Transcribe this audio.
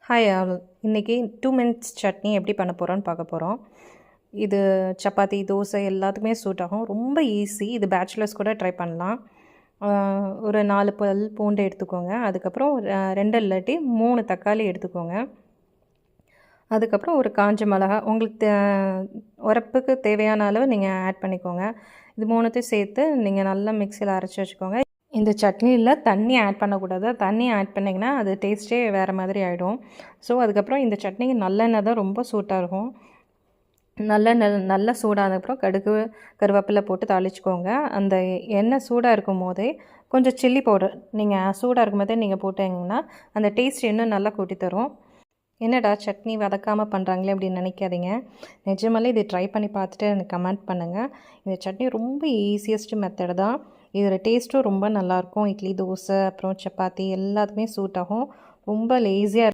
Hi all. இன்றைக்கி 2 minutes chutney எப்படி பண்ண போகிறோன்னு பார்க்க போகிறோம். இது சப்பாத்தி, தோசை எல்லாத்துக்குமே சூட் ஆகும். ரொம்ப ஈஸி. இது பேச்சுலர்ஸ் கூட ட்ரை பண்ணலாம். ஒரு 4 பல் பூண்டு எடுத்துக்கோங்க. அதுக்கப்புறம் 2 இல்லாட்டி 3 தக்காளி எடுத்துக்கோங்க. அதுக்கப்புறம் ஒரு காஞ்ச மிளகா உங்களுக்கு உரப்புக்கு தேவையான அளவு நீங்கள் ஆட் பண்ணிக்கோங்க. இது 3த்தையும் சேர்த்து நீங்கள் நல்லா மிக்சியில் அரைச்சி வச்சுக்கோங்க. இந்த சட்னியில் தண்ணி ஆட் பண்ணக்கூடாது. தண்ணி ஆட் பண்ணிங்கன்னா அது டேஸ்ட்டே வேறு மாதிரி ஆகிடும். ஸோ அதுக்கப்புறம் இந்த சட்னிக்கு நல்லெண்ணெய் தான் ரொம்ப சூட்டாக இருக்கும். நல்லெண்ணெய் நல்லா சூடானதுக்கப்புறம் கடுகு, கருவேப்பிலை போட்டு தாளிச்சுக்கோங்க. அந்த எண்ணெய் சூடாக இருக்கும் போதே கொஞ்சம் சில்லி பவுடர் நீங்கள் சூடாக இருக்கும் போதே நீங்கள் போட்டிங்கன்னா அந்த டேஸ்ட் இன்னும் நல்லா கூட்டி தரும். என்னடா சட்னி வதக்காமல் பண்ணுறாங்களே அப்படின்னு நினைக்காதீங்க. நிஜமாலே இதை ட்ரை பண்ணி பார்த்துட்டு எனக்கு கமெண்ட் பண்ணுங்கள். இந்த சட்னி ரொம்ப ஈஸியஸ்ட் மெத்தட் தான். இதில் டேஸ்ட்டும் ரொம்ப நல்லாயிருக்கும். இட்லி, தோசை, அப்புறம் சப்பாத்தி எல்லாத்துக்குமே சூட் ஆகும். ரொம்ப லேசியாக